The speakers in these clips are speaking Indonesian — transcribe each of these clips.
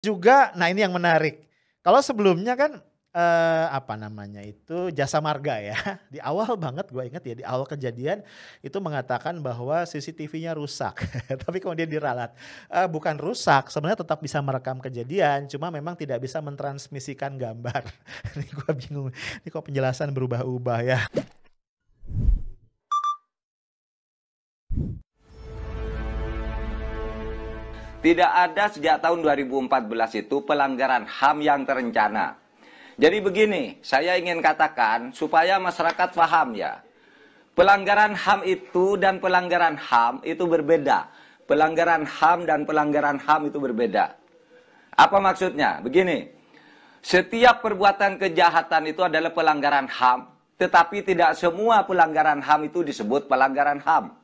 Juga, nah ini yang menarik. Kalau sebelumnya kan, apa namanya itu, Jasa Marga ya, di awal banget gue inget ya, di awal kejadian itu mengatakan bahwa CCTV-nya rusak, tapi kemudian diralat, bukan rusak, sebenarnya tetap bisa merekam kejadian, cuma memang tidak bisa mentransmisikan gambar. Ini gue bingung, ini kok penjelasan berubah-ubah ya. Tidak ada sejak tahun 2014 itu pelanggaran HAM yang terencana. Jadi begini, saya ingin katakan supaya masyarakat paham ya. Pelanggaran HAM itu dan pelanggaran HAM itu berbeda. Pelanggaran HAM dan pelanggaran HAM itu berbeda. Apa maksudnya? Begini, setiap perbuatan kejahatan itu adalah pelanggaran HAM, tetapi tidak semua pelanggaran HAM itu disebut pelanggaran HAM.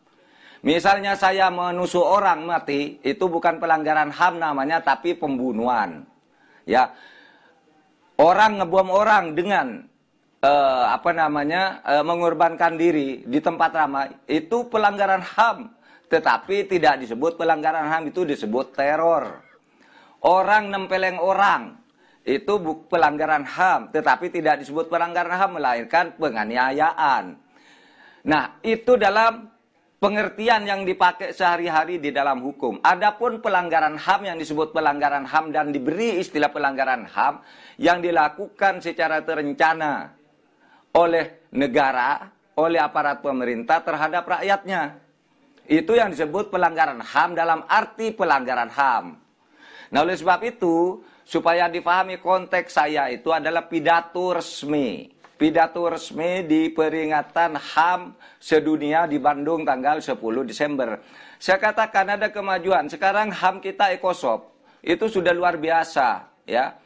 Misalnya saya menusuk orang mati, itu bukan pelanggaran HAM namanya, tapi pembunuhan. Ya, orang ngebom orang dengan mengorbankan diri di tempat ramai, itu pelanggaran HAM. Tetapi tidak disebut pelanggaran HAM, itu disebut teror. Orang nempeleng orang, itu pelanggaran HAM, tetapi tidak disebut pelanggaran HAM, melahirkan penganiayaan. Nah, itu dalam pengertian yang dipakai sehari-hari di dalam hukum. Adapun pelanggaran HAM yang disebut pelanggaran HAM dan diberi istilah pelanggaran HAM yang dilakukan secara terencana oleh negara, oleh aparat pemerintah terhadap rakyatnya. Itu yang disebut pelanggaran HAM dalam arti pelanggaran HAM. Nah, oleh sebab itu, supaya dipahami konteks saya itu adalah pidato resmi. Pidato resmi di peringatan HAM sedunia di Bandung tanggal 10 Desember. Saya katakan ada kemajuan. Sekarang HAM kita ekosop. Itu sudah luar biasa, ya.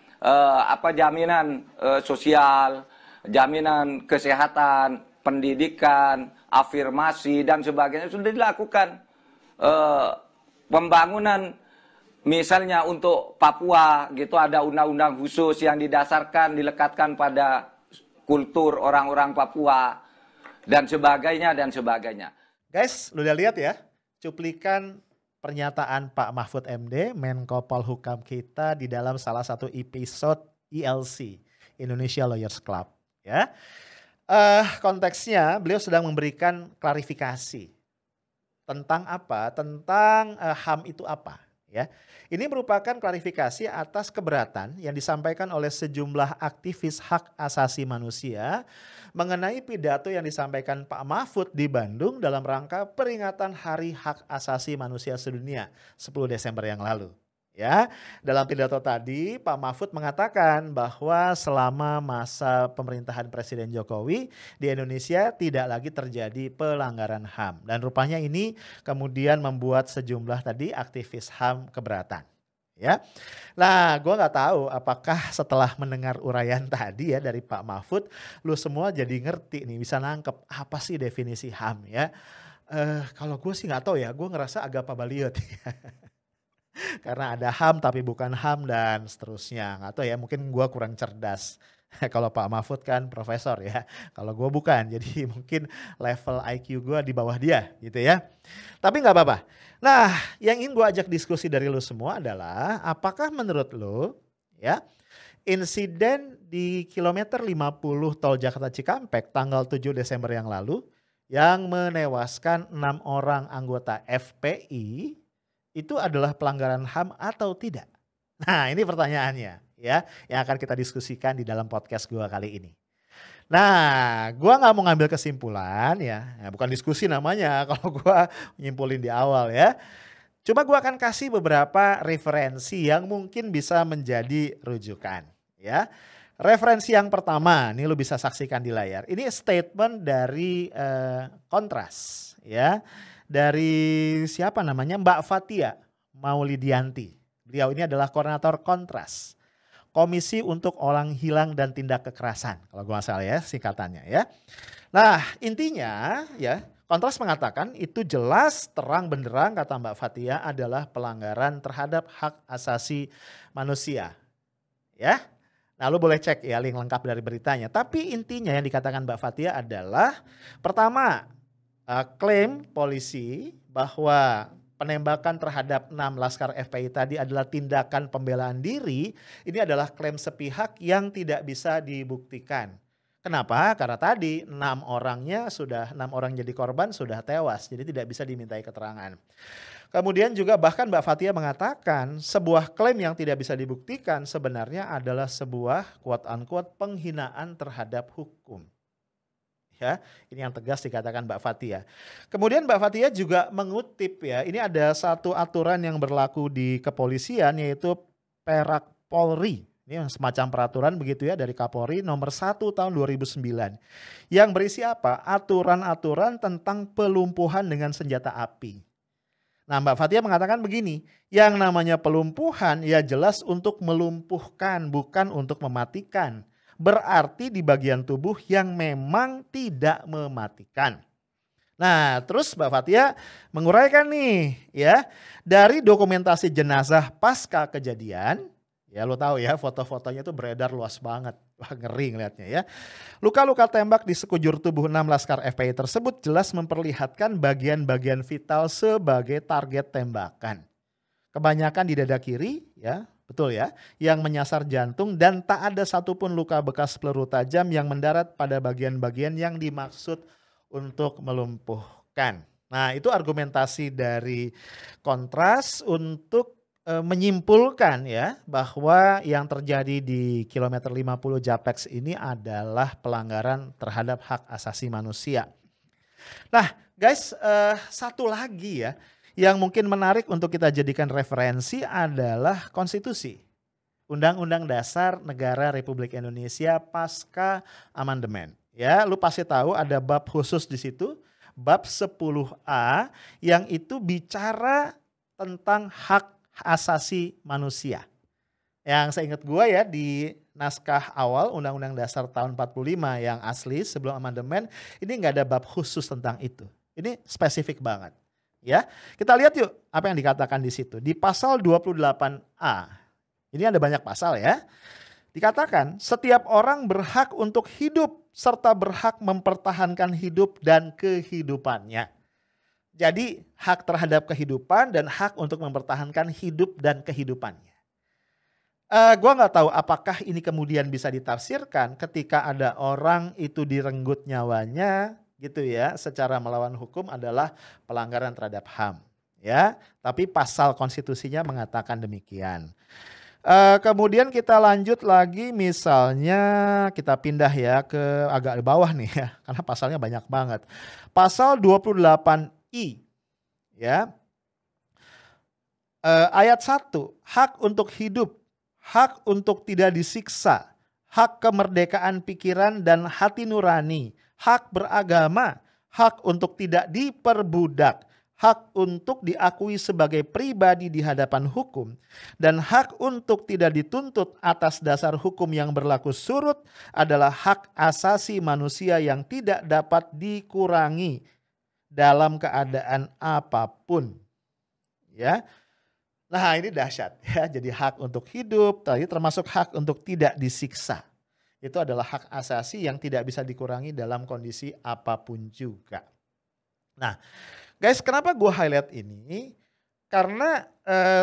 Jaminan sosial, jaminan kesehatan, pendidikan, afirmasi dan sebagainya sudah dilakukan. Pembangunan misalnya untuk Papua gitu ada undang-undang khusus yang didasarkan dilekatkan pada kultur orang-orang Papua, dan sebagainya, dan sebagainya. Guys, lu udah lihat ya, cuplikan pernyataan Pak Mahfud MD, Menko Polhukam kita di dalam salah satu episode ILC, Indonesia Lawyers Club. Ya, konteksnya beliau sedang memberikan klarifikasi tentang apa? Tentang HAM itu apa? Ya, ini merupakan klarifikasi atas keberatan yang disampaikan oleh sejumlah aktivis hak asasi manusia mengenai pidato yang disampaikan Pak Mahfud di Bandung dalam rangka peringatan Hari Hak Asasi Manusia Sedunia 10 Desember yang lalu. Ya, dalam pidato tadi Pak Mahfud mengatakan bahwa selama masa pemerintahan Presiden Jokowi di Indonesia tidak lagi terjadi pelanggaran HAM, dan rupanya ini kemudian membuat sejumlah tadi aktivis HAM keberatan. Ya, nah gue nggak tahu apakah setelah mendengar uraian tadi ya dari Pak Mahfud, lu semua jadi ngerti nih, bisa nangkep apa sih definisi HAM ya. Kalau gue sih nggak tahu ya, gue ngerasa agak pabaliot. Karena ada HAM tapi bukan HAM dan seterusnya. Nggak tahu ya, mungkin gue kurang cerdas. Kalau Pak Mahfud kan profesor ya, kalau gue bukan. Jadi mungkin level IQ gue di bawah dia gitu ya. Tapi nggak apa-apa. Nah, yang ingin gue ajak diskusi dari lu semua adalah apakah menurut lu ya insiden di kilometer 50 tol Jakarta Cikampek tanggal 7 Desember yang lalu yang menewaskan 6 orang anggota FPI itu adalah pelanggaran HAM atau tidak? Nah, ini pertanyaannya ya, yang akan kita diskusikan di dalam podcast gue kali ini. Nah, gue nggak mau ngambil kesimpulan ya, bukan diskusi namanya kalau gue nyimpulin di awal ya. Cuma gue akan kasih beberapa referensi yang mungkin bisa menjadi rujukan ya. Referensi yang pertama, ini lu bisa saksikan di layar. Ini statement dari Kontras ya. Dari siapa namanya? Mbak Fathia Maulidianti. Beliau ini adalah koordinator Kontras, Komisi untuk Orang Hilang dan Tindak Kekerasan, kalau gue nggak salah ya singkatannya ya. Nah intinya ya, Kontras mengatakan itu jelas terang benderang kata Mbak Fathia adalah pelanggaran terhadap hak asasi manusia. Ya, nah lu boleh cek ya link lengkap dari beritanya. Tapi intinya yang dikatakan Mbak Fathia adalah pertama, klaim polisi bahwa penembakan terhadap 6 laskar FPI tadi adalah tindakan pembelaan diri, ini adalah klaim sepihak yang tidak bisa dibuktikan. Kenapa? Karena tadi 6 orang jadi korban sudah tewas, jadi tidak bisa dimintai keterangan. Kemudian juga bahkan Mbak Fathia mengatakan sebuah klaim yang tidak bisa dibuktikan sebenarnya adalah sebuah quote unquote penghinaan terhadap hukum. Ya, ini yang tegas dikatakan Mbak Fathia. Kemudian Mbak Fathia juga mengutip ya, ini ada satu aturan yang berlaku di kepolisian yaitu Perak Polri. Ini yang semacam peraturan begitu ya dari Kapolri nomor 1 tahun 2009. Yang berisi apa? Aturan-aturan tentang pelumpuhan dengan senjata api. Nah Mbak Fathia mengatakan begini, yang namanya pelumpuhan ya jelas untuk melumpuhkan bukan untuk mematikan. Berarti di bagian tubuh yang memang tidak mematikan. Nah terus Mbak Fathia menguraikan nih ya, dari dokumentasi jenazah pasca kejadian, ya lo tahu ya foto-fotonya tuh beredar luas banget, wah ngeri ngeliatnya ya. Luka-luka tembak di sekujur tubuh 6 laskar FPI tersebut jelas memperlihatkan bagian-bagian vital sebagai target tembakan. Kebanyakan di dada kiri ya. Betul ya, yang menyasar jantung dan tak ada satupun luka bekas peluru tajam yang mendarat pada bagian-bagian yang dimaksud untuk melumpuhkan. Nah itu argumentasi dari Kontras untuk menyimpulkan ya bahwa yang terjadi di kilometer 50 Japex ini adalah pelanggaran terhadap hak asasi manusia. Nah guys, satu lagi ya. Yang mungkin menarik untuk kita jadikan referensi adalah konstitusi. Undang-Undang Dasar Negara Republik Indonesia pasca amandemen. Ya, lu pasti tahu ada bab khusus di situ, bab 10A yang itu bicara tentang hak asasi manusia. Yang saya ingat gue ya di naskah awal Undang-Undang Dasar tahun 45 yang asli sebelum amandemen ini nggak ada bab khusus tentang itu. Ini spesifik banget. Ya, kita lihat yuk apa yang dikatakan di situ. Di pasal 28A, ini ada banyak pasal ya. Dikatakan setiap orang berhak untuk hidup serta berhak mempertahankan hidup dan kehidupannya. Jadi hak terhadap kehidupan dan hak untuk mempertahankan hidup dan kehidupannya. Gua nggak tahu apakah ini kemudian bisa ditafsirkan ketika ada orang itu direnggut nyawanya gitu ya, secara melawan hukum adalah pelanggaran terhadap HAM ya, tapi pasal konstitusinya mengatakan demikian. Kemudian kita lanjut lagi, misalnya kita pindah ya ke agak di bawah nih ya, karena pasalnya banyak banget. Pasal 28I ya, ayat 1, hak untuk hidup, hak untuk tidak disiksa, hak kemerdekaan pikiran dan hati nurani, hak beragama, hak untuk tidak diperbudak, hak untuk diakui sebagai pribadi di hadapan hukum, dan hak untuk tidak dituntut atas dasar hukum yang berlaku surut adalah hak asasi manusia yang tidak dapat dikurangi dalam keadaan apapun. Ya. Nah, ini dahsyat ya. Jadi hak untuk hidup, tadi termasuk hak untuk tidak disiksa. Itu adalah hak asasi yang tidak bisa dikurangi dalam kondisi apapun juga. Nah guys, kenapa gue highlight ini? Karena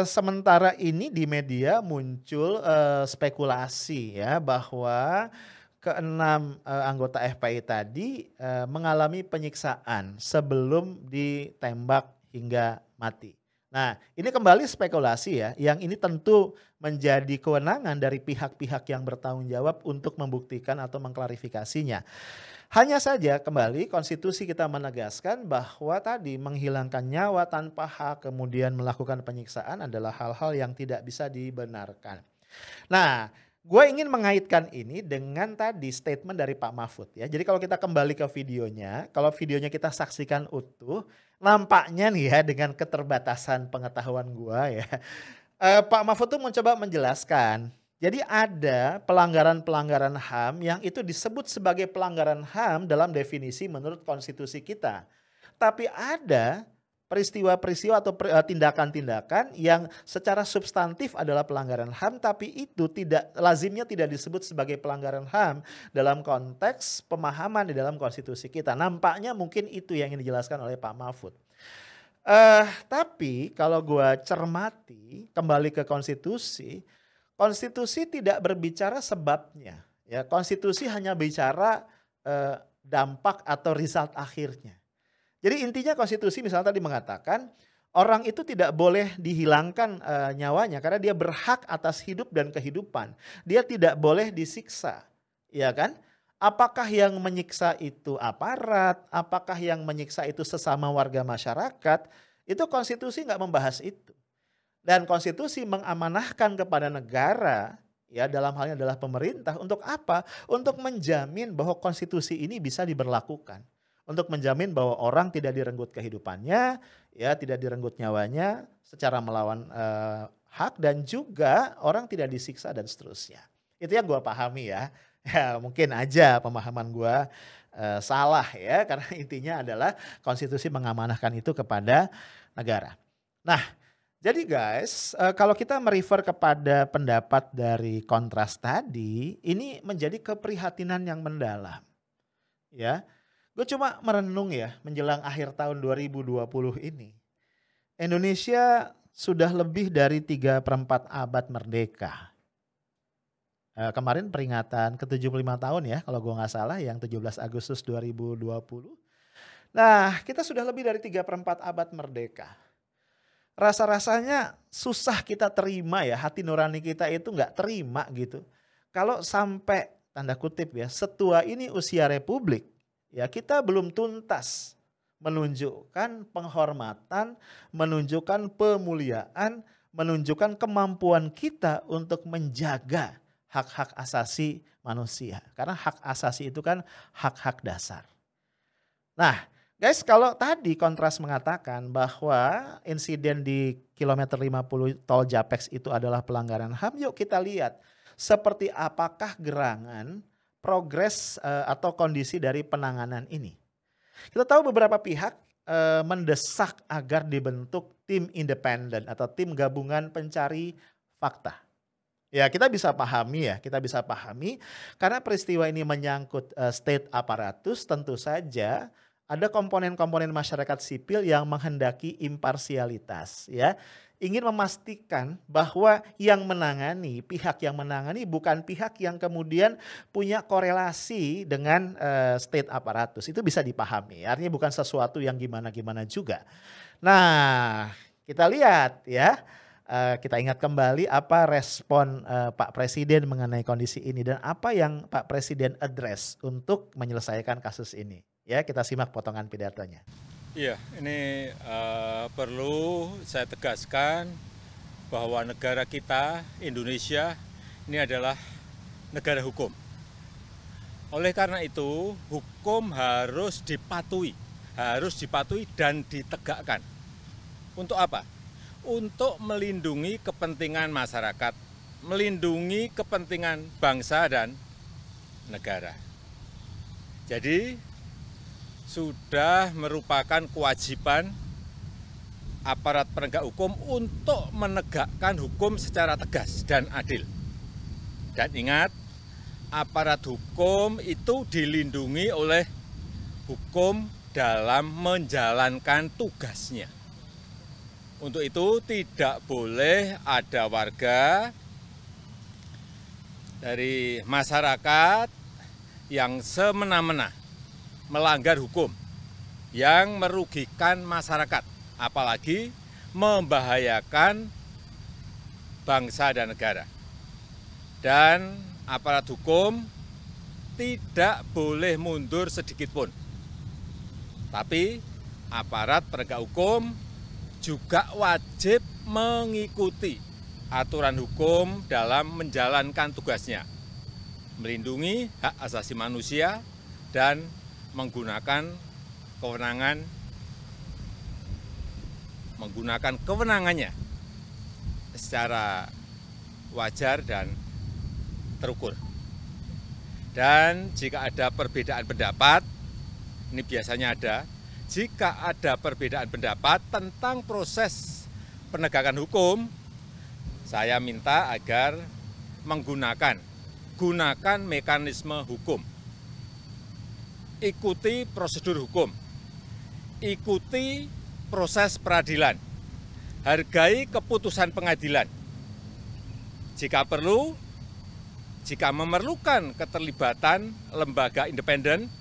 sementara ini di media muncul spekulasi ya bahwa keenam anggota FPI tadi mengalami penyiksaan sebelum ditembak hingga mati. Nah ini kembali spekulasi ya, yang ini tentu menjadi kewenangan dari pihak-pihak yang bertanggung jawab untuk membuktikan atau mengklarifikasinya. Hanya saja kembali konstitusi kita menegaskan bahwa tadi menghilangkan nyawa tanpa hak kemudian melakukan penyiksaan adalah hal-hal yang tidak bisa dibenarkan. Nah gue ingin mengaitkan ini dengan tadi statement dari Pak Mahfud ya. Jadi kalau kita kembali ke videonya, kalau videonya kita saksikan utuh, nampaknya nih ya dengan keterbatasan pengetahuan gue ya, Pak Mahfud tuh mencoba menjelaskan. Jadi ada pelanggaran-pelanggaran HAM yang itu disebut sebagai pelanggaran HAM dalam definisi menurut konstitusi kita. Tapi ada peristiwa-peristiwa atau tindakan-tindakan yang secara substantif adalah pelanggaran HAM tapi itu lazimnya tidak disebut sebagai pelanggaran HAM dalam konteks pemahaman di dalam konstitusi kita. Nampaknya mungkin itu yang ingin dijelaskan oleh Pak Mahfud. Tapi kalau gua cermati kembali ke konstitusi, konstitusi tidak berbicara sebabnya, ya. Konstitusi hanya bicara dampak atau result akhirnya. Jadi intinya konstitusi misalnya tadi mengatakan orang itu tidak boleh dihilangkan nyawanya karena dia berhak atas hidup dan kehidupan. Dia tidak boleh disiksa, ya kan? Apakah yang menyiksa itu aparat, apakah yang menyiksa itu sesama warga masyarakat, itu konstitusi nggak membahas itu. Dan konstitusi mengamanahkan kepada negara, ya dalam hal ini adalah pemerintah, untuk apa? Untuk menjamin bahwa konstitusi ini bisa diberlakukan. Untuk menjamin bahwa orang tidak direnggut kehidupannya, ya tidak direnggut nyawanya secara melawan hak, dan juga orang tidak disiksa dan seterusnya. Itu yang gue pahami ya. Ya mungkin aja pemahaman gue salah ya, karena intinya adalah konstitusi mengamanahkan itu kepada negara. Nah, jadi guys, kalau kita merefer kepada pendapat dari Kontras tadi, ini menjadi keprihatinan yang mendalam. Ya, gue cuma merenung ya menjelang akhir tahun 2020 ini. Indonesia sudah lebih dari 3/4 abad merdeka. Kemarin peringatan ke-75 tahun ya kalau gue nggak salah, yang 17 Agustus 2020. Nah, kita sudah lebih dari 3/4 abad merdeka. Rasa-rasanya susah kita terima ya, hati nurani kita itu nggak terima gitu. Kalau sampai tanda kutip ya, setua ini usia republik, ya kita belum tuntas menunjukkan penghormatan, menunjukkan pemuliaan, menunjukkan kemampuan kita untuk menjaga hak-hak asasi manusia. Karena hak asasi itu kan hak-hak dasar. Nah guys, kalau tadi Kontras mengatakan bahwa insiden di kilometer 50 tol Japex itu adalah pelanggaran HAM, yuk kita lihat seperti apakah gerangan, progres atau kondisi dari penanganan ini. Kita tahu beberapa pihak mendesak agar dibentuk tim independen atau tim gabungan pencari fakta. Ya kita bisa pahami karena peristiwa ini menyangkut state apparatus, tentu saja ada komponen-komponen masyarakat sipil yang menghendaki imparsialitas, ya. Ingin memastikan bahwa pihak yang menangani bukan pihak yang kemudian punya korelasi dengan state apparatus. Itu bisa dipahami, artinya bukan sesuatu yang gimana-gimana juga. Nah kita lihat ya. Kita ingat kembali apa respon Pak Presiden mengenai kondisi ini dan apa yang Pak Presiden address untuk menyelesaikan kasus ini. Ya, kita simak potongan pidatonya. Iya, ini perlu saya tegaskan bahwa negara kita, Indonesia, ini adalah negara hukum. Oleh karena itu, hukum harus dipatuhi dan ditegakkan. Untuk apa? Untuk melindungi kepentingan masyarakat, melindungi kepentingan bangsa dan negara. Jadi sudah merupakan kewajiban aparat penegak hukum untuk menegakkan hukum secara tegas dan adil. Dan ingat, aparat hukum itu dilindungi oleh hukum dalam menjalankan tugasnya. Untuk itu tidak boleh ada warga dari masyarakat yang semena-mena melanggar hukum, yang merugikan masyarakat, apalagi membahayakan bangsa dan negara. Dan aparat hukum tidak boleh mundur sedikit pun. Tapi aparat penegak hukum juga wajib mengikuti aturan hukum dalam menjalankan tugasnya, melindungi hak asasi manusia dan menggunakan kewenangannya secara wajar dan terukur. Dan jika ada perbedaan pendapat, ini biasanya ada, jika ada perbedaan pendapat tentang proses penegakan hukum, saya minta agar gunakan mekanisme hukum. Ikuti prosedur hukum, ikuti proses peradilan, hargai keputusan pengadilan. Jika perlu, jika memerlukan keterlibatan lembaga independen,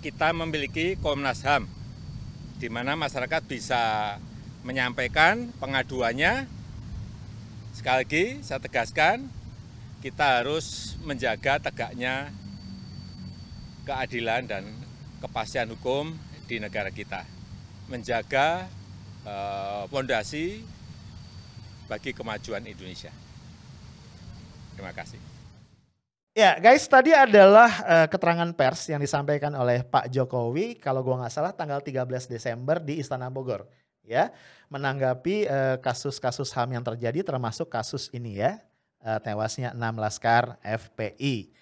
kita memiliki Komnas HAM, di mana masyarakat bisa menyampaikan pengaduannya. Sekali lagi, saya tegaskan, kita harus menjaga tegaknya keadilan dan kepastian hukum di negara kita. Menjaga fondasi bagi kemajuan Indonesia. Terima kasih. Ya guys, tadi adalah keterangan pers yang disampaikan oleh Pak Jokowi, kalau gua nggak salah tanggal 13 Desember di Istana Bogor. Ya, menanggapi kasus-kasus HAM yang terjadi termasuk kasus ini ya, tewasnya 6 laskar FPI.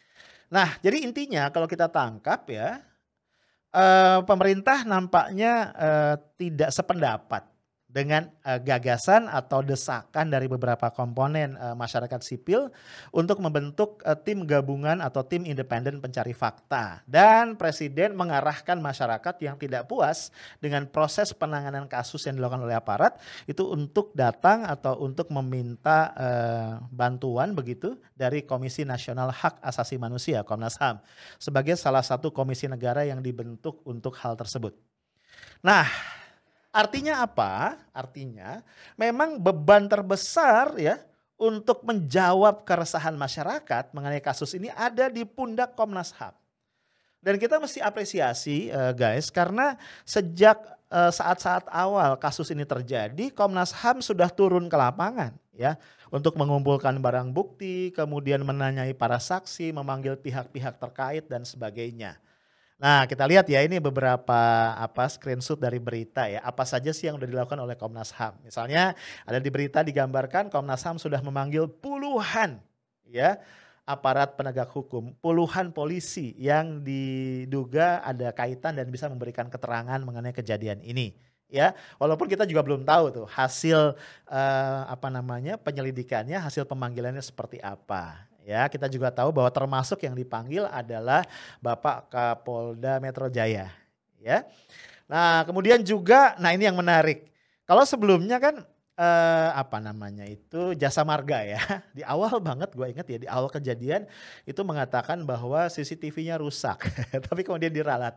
Nah, jadi intinya kalau kita tangkap ya, pemerintah nampaknya tidak sependapat dengan gagasan atau desakan dari beberapa komponen masyarakat sipil untuk membentuk tim gabungan atau tim independen pencari fakta. Dan Presiden mengarahkan masyarakat yang tidak puas dengan proses penanganan kasus yang dilakukan oleh aparat itu untuk datang atau untuk meminta bantuan begitu dari Komisi Nasional Hak Asasi Manusia Komnas HAM sebagai salah satu komisi negara yang dibentuk untuk hal tersebut. Nah, artinya apa? Artinya memang beban terbesar ya untuk menjawab keresahan masyarakat mengenai kasus ini ada di pundak Komnas HAM. Dan kita mesti apresiasi guys, karena sejak saat-saat awal kasus ini terjadi, Komnas HAM sudah turun ke lapangan ya untuk mengumpulkan barang bukti, kemudian menanyai para saksi, memanggil pihak-pihak terkait dan sebagainya. Nah, kita lihat ya, ini beberapa screenshot dari berita ya. Apa saja sih yang sudah dilakukan oleh Komnas HAM? Misalnya ada di berita digambarkan Komnas HAM sudah memanggil puluhan ya aparat penegak hukum, puluhan polisi yang diduga ada kaitan dan bisa memberikan keterangan mengenai kejadian ini. Ya, walaupun kita juga belum tahu tuh hasil penyelidikannya, hasil pemanggilannya seperti apa. Ya, kita juga tahu bahwa termasuk yang dipanggil adalah Bapak Kapolda Metro Jaya. Ya, nah kemudian juga, nah ini yang menarik. Kalau sebelumnya kan Jasa Marga ya. Di awal banget gue ingat ya, di awal kejadian itu mengatakan bahwa CCTV-nya rusak. Tapi kemudian diralat.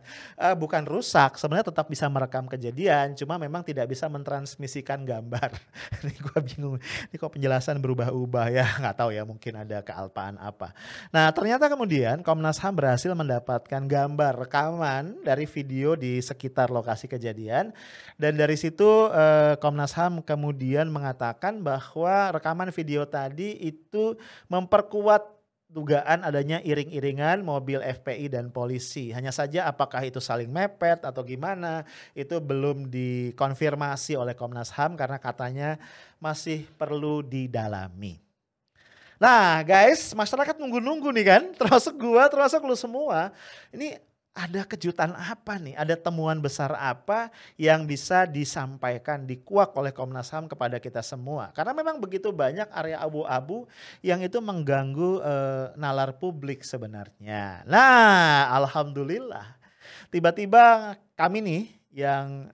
Bukan rusak, sebenarnya tetap bisa merekam kejadian, cuma memang tidak bisa mentransmisikan gambar. Ini gue bingung, ini kok penjelasan berubah-ubah ya, nggak tahu ya, mungkin ada kealpaan apa. Nah ternyata kemudian Komnas HAM berhasil mendapatkan gambar rekaman dari video di sekitar lokasi kejadian. Dan dari situ Komnas HAM kemudian mengatakan bahwa rekaman video tadi itu memperkuat dugaan adanya iring-iringan mobil FPI dan polisi. Hanya saja apakah itu saling mepet atau gimana, itu belum dikonfirmasi oleh Komnas HAM karena katanya masih perlu didalami. Nah guys, masyarakat nunggu-nunggu nih kan, termasuk gua, termasuk lu semua. Ini ada kejutan apa nih? Ada temuan besar apa yang bisa disampaikan, dikuak oleh Komnas HAM kepada kita semua? Karena memang begitu banyak area abu-abu yang itu mengganggu nalar publik sebenarnya. Nah, alhamdulillah. Tiba-tiba kami nih yang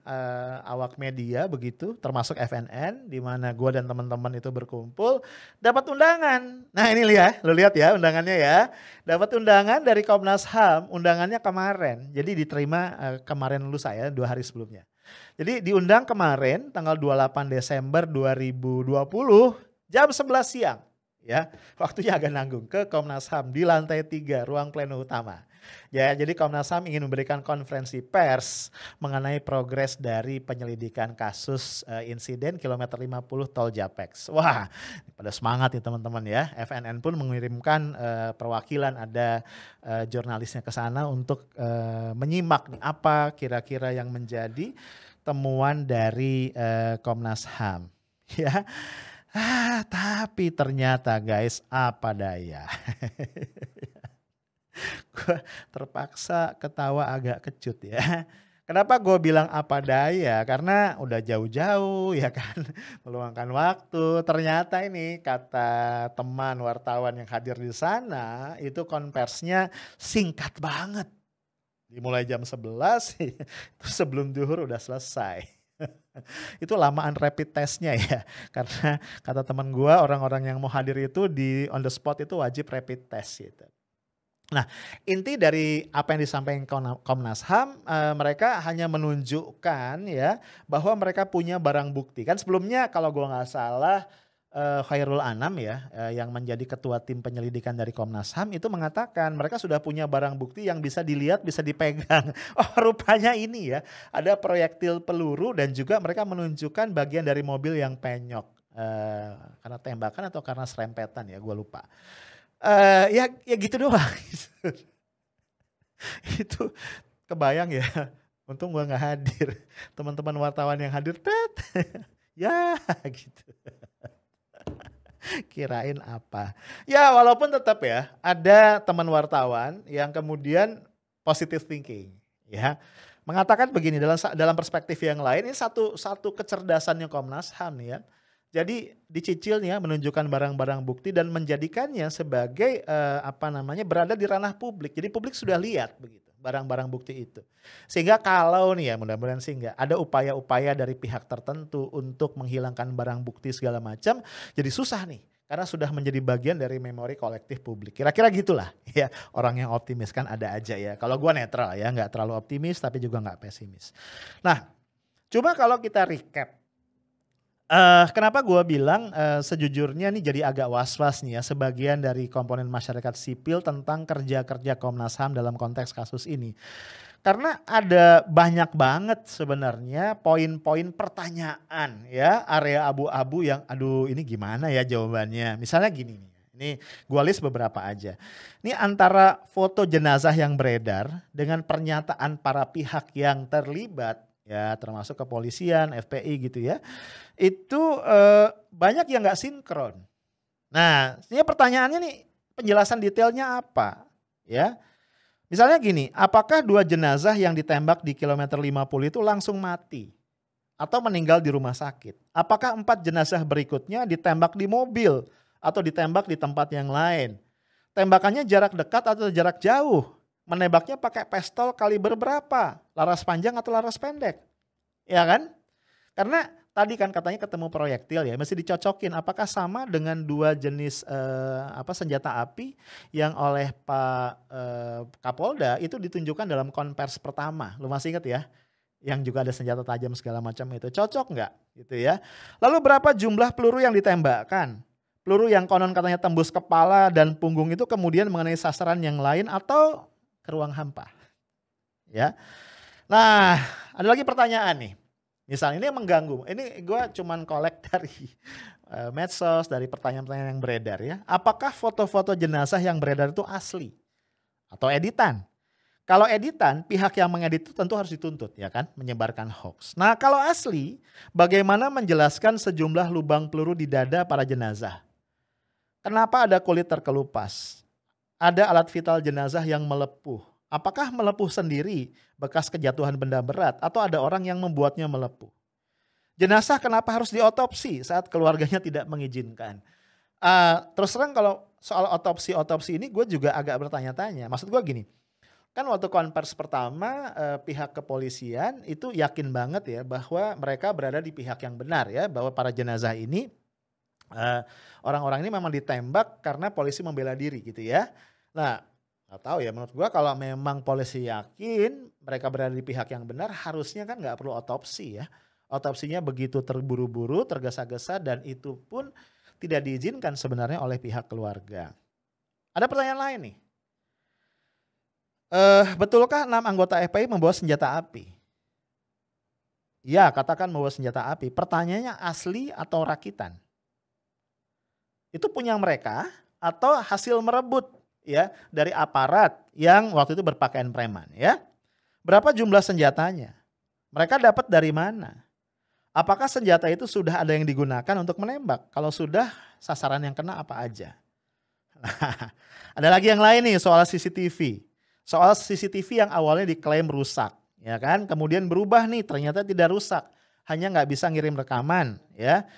awak media begitu, termasuk FNN, di mana gue dan teman-teman itu berkumpul, dapat undangan. Nah ini lihat, lo lihat ya undangannya ya. Dapat undangan dari Komnas HAM, undangannya kemarin. Jadi diterima kemarin lusa ya, 2 hari sebelumnya. Jadi diundang kemarin tanggal 28 Desember 2020 jam 11 siang. Ya, waktunya agak nanggung, ke Komnas HAM di lantai 3 ruang pleno utama. Ya, jadi Komnas HAM ingin memberikan konferensi pers mengenai progres dari penyelidikan kasus insiden kilometer 50 tol Japex. Wah, pada semangat nih teman-teman ya. FNN pun mengirimkan perwakilan, ada jurnalisnya ke sana untuk menyimak nih, apa kira-kira yang menjadi temuan dari Komnas HAM. Ya. Tapi ternyata guys, apa daya. Gue terpaksa ketawa agak kecut ya. Kenapa gue bilang apa daya? Karena udah jauh-jauh ya kan, meluangkan waktu. Ternyata ini kata teman wartawan yang hadir di sana, itu konversinya singkat banget. Dimulai jam 11, itu sebelum zuhur udah selesai. Itu lamaan rapid testnya ya. Karena kata teman gue, orang-orang yang mau hadir itu di on the spot itu wajib rapid test gitu. Nah, inti dari apa yang disampaikan Komnas HAM, mereka hanya menunjukkan ya bahwa mereka punya barang bukti. Kan sebelumnya kalau gue nggak salah, Khairul Anam ya, yang menjadi ketua tim penyelidikan dari Komnas HAM itu mengatakan mereka sudah punya barang bukti yang bisa dilihat, bisa dipegang. Oh, rupanya ini ya, ada proyektil peluru dan juga mereka menunjukkan bagian dari mobil yang penyok. Karena tembakan atau karena serempetan ya, gue lupa. Ya gitu doang. Itu kebayang ya, untung gue nggak hadir. Teman-teman wartawan yang hadir, ya gitu. Kirain apa. Ya walaupun tetap ya ada teman wartawan yang kemudian positive thinking ya. Mengatakan begini, dalam perspektif yang lain ini satu kecerdasannya Komnas HAM ya. Jadi dicicilnya menunjukkan barang-barang bukti dan menjadikannya sebagai berada di ranah publik. Jadi publik sudah lihat begitu barang-barang bukti itu. Sehingga kalau nih ya mudah-mudahan sih enggak ada upaya-upaya dari pihak tertentu untuk menghilangkan barang bukti segala macam, jadi susah nih. Karena sudah menjadi bagian dari memori kolektif publik. Kira-kira gitulah ya, orang yang optimis kan ada aja ya. Kalau gua netral ya, nggak terlalu optimis tapi juga nggak pesimis. Nah, coba kalau kita recap. Kenapa gue bilang sejujurnya nih jadi agak was-was nih ya sebagian dari komponen masyarakat sipil tentang kerja-kerja Komnas HAM dalam konteks kasus ini. Karena ada banyak banget sebenarnya poin-poin pertanyaan ya, area abu-abu yang aduh ini gimana ya jawabannya. Misalnya gini nih, ini gue list beberapa aja. Ini antara foto jenazah yang beredar dengan pernyataan para pihak yang terlibat ya termasuk kepolisian, FPI gitu ya. Itu banyak yang gak sinkron. Nah ini pertanyaannya nih penjelasan detailnya apa ya. Misalnya gini, apakah 2 jenazah yang ditembak di kilometer 50 itu langsung mati? Atau meninggal di rumah sakit? Apakah 4 jenazah berikutnya ditembak di mobil? Atau ditembak di tempat yang lain? Tembakannya jarak dekat atau jarak jauh? Menembaknya pakai pistol kaliber berapa? Laras panjang atau laras pendek? Ya kan? Karena tadi kan katanya ketemu proyektil ya, mesti dicocokin apakah sama dengan 2 jenis senjata api yang oleh Pak Kapolda itu ditunjukkan dalam konvers pertama. Lu masih ingat ya? Yang juga ada senjata tajam segala macam itu. Cocok nggak gitu ya? Lalu berapa jumlah peluru yang ditembakkan? Peluru yang konon katanya tembus kepala dan punggung itu kemudian mengenai sasaran yang lain atau ke ruang hampa. Ya. Nah, ada lagi pertanyaan nih. Misalnya ini yang mengganggu, ini gue cuman kolek dari medsos, dari pertanyaan-pertanyaan yang beredar ya. Apakah foto-foto jenazah yang beredar itu asli atau editan? Kalau editan, pihak yang mengedit itu tentu harus dituntut ya kan, menyebarkan hoax. Nah kalau asli, bagaimana menjelaskan sejumlah lubang peluru di dada para jenazah? Kenapa ada kulit terkelupas? Ada alat vital jenazah yang melepuh. Apakah melepuh sendiri bekas kejatuhan benda berat atau ada orang yang membuatnya melepuh? Jenazah kenapa harus diotopsi saat keluarganya tidak mengizinkan? Terus terang kalau soal otopsi ini gue juga agak bertanya-tanya. Maksud gue gini, kan waktu konvers pertama pihak kepolisian itu yakin banget ya bahwa mereka berada di pihak yang benar ya. Bahwa para jenazah ini, orang-orang ini memang ditembak karena polisi membela diri gitu ya. Nah, gak tahu ya, menurut gua kalau memang polisi yakin mereka berada di pihak yang benar, harusnya kan nggak perlu otopsi ya. Otopsinya begitu terburu-buru, tergesa-gesa dan itu pun tidak diizinkan sebenarnya oleh pihak keluarga. Ada pertanyaan lain nih. Betulkah 6 anggota FPI membawa senjata api? Ya, katakan membawa senjata api. Pertanyaannya asli atau rakitan? Itu punya mereka atau hasil merebut ya dari aparat yang waktu itu berpakaian preman ya. Berapa jumlah senjatanya? Mereka dapat dari mana? Apakah senjata itu sudah ada yang digunakan untuk menembak? Kalau sudah, sasaran yang kena apa aja? Ada lagi yang lain nih soal CCTV. Soal CCTV yang awalnya diklaim rusak, ya kan? Kemudian berubah nih, ternyata tidak rusak, hanya nggak bisa ngirim rekaman, ya.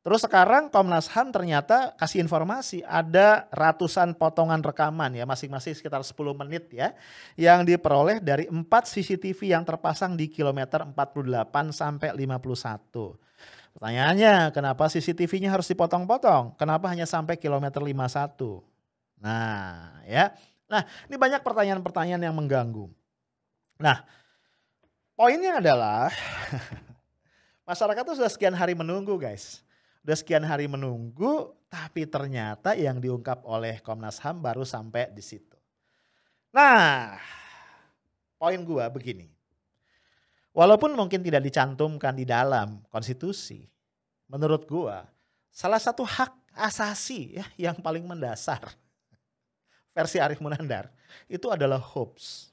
Terus sekarang Komnas HAM ternyata kasih informasi ada ratusan potongan rekaman ya, masing-masing sekitar 10 menit ya, yang diperoleh dari 4 CCTV yang terpasang di kilometer 48 sampai 51. Pertanyaannya, kenapa CCTV-nya harus dipotong-potong? Kenapa hanya sampai kilometer 51? Nah ya, ini banyak pertanyaan-pertanyaan yang mengganggu. Nah, poinnya adalah masyarakat tuh sudah sekian hari menunggu guys. Udah sekian hari menunggu, tapi ternyata yang diungkap oleh Komnas HAM baru sampai di situ. Nah, poin gua begini. Walaupun mungkin tidak dicantumkan di dalam konstitusi, menurut gua salah satu hak asasi ya yang paling mendasar versi Arief Munandar itu adalah hopes.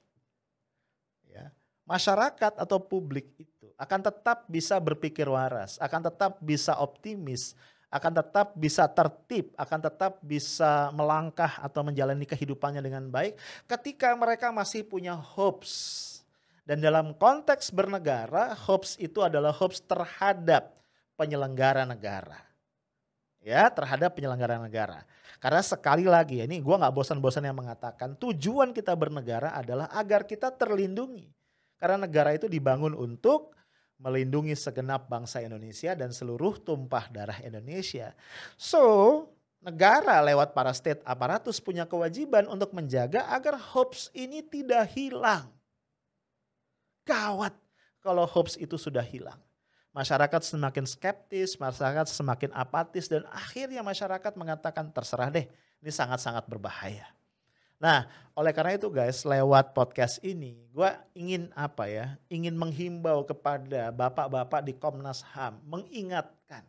Ya, masyarakat atau publik itu akan tetap bisa berpikir waras, akan tetap bisa optimis, akan tetap bisa tertib, akan tetap bisa melangkah atau menjalani kehidupannya dengan baik ketika mereka masih punya hopes. Dan dalam konteks bernegara, hopes itu adalah hopes terhadap penyelenggara negara. Ya, terhadap penyelenggara negara. Karena sekali lagi, ini gue gak bosan-bosan yang mengatakan tujuan kita bernegara adalah agar kita terlindungi. Karena negara itu dibangun untuk melindungi segenap bangsa Indonesia dan seluruh tumpah darah Indonesia. So, negara lewat para state aparatus punya kewajiban untuk menjaga agar hopes ini tidak hilang. Gawat kalau hopes itu sudah hilang. Masyarakat semakin skeptis, masyarakat semakin apatis dan akhirnya masyarakat mengatakan terserah deh, ini sangat-sangat berbahaya. Nah, oleh karena itu guys, lewat podcast ini gue ingin ingin menghimbau kepada bapak-bapak di Komnas HAM, mengingatkan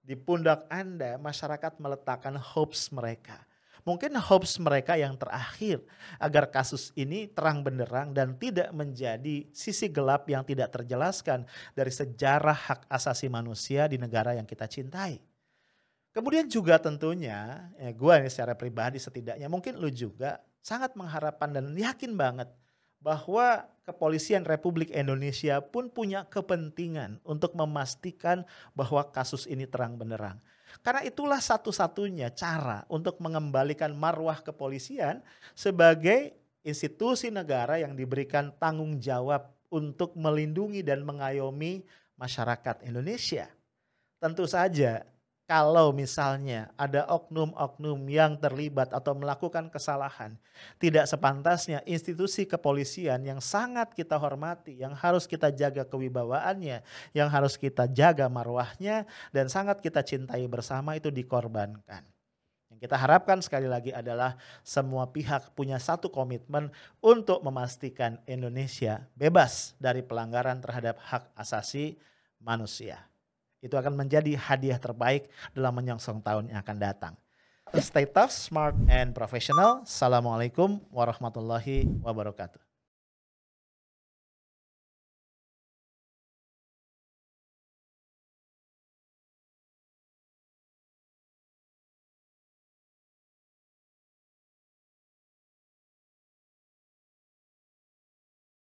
di pundak Anda masyarakat meletakkan hopes mereka. Mungkin hopes mereka yang terakhir agar kasus ini terang benderang dan tidak menjadi sisi gelap yang tidak terjelaskan dari sejarah hak asasi manusia di negara yang kita cintai. Kemudian juga tentunya, gue secara pribadi setidaknya, mungkin lu juga sangat mengharapkan dan yakin banget bahwa Kepolisian Republik Indonesia pun punya kepentingan untuk memastikan bahwa kasus ini terang benderang. Karena itulah satu-satunya cara untuk mengembalikan marwah kepolisian sebagai institusi negara yang diberikan tanggung jawab untuk melindungi dan mengayomi masyarakat Indonesia. Tentu saja kalau misalnya ada oknum-oknum yang terlibat atau melakukan kesalahan, tidak sepantasnya institusi kepolisian yang sangat kita hormati, yang harus kita jaga kewibawaannya, yang harus kita jaga marwahnya, dan sangat kita cintai bersama itu dikorbankan. Yang kita harapkan sekali lagi adalah semua pihak punya satu komitmen untuk memastikan Indonesia bebas dari pelanggaran terhadap hak asasi manusia. Itu akan menjadi hadiah terbaik dalam menyongsong tahun yang akan datang. Stay tough, smart, and professional. Assalamualaikum warahmatullahi wabarakatuh.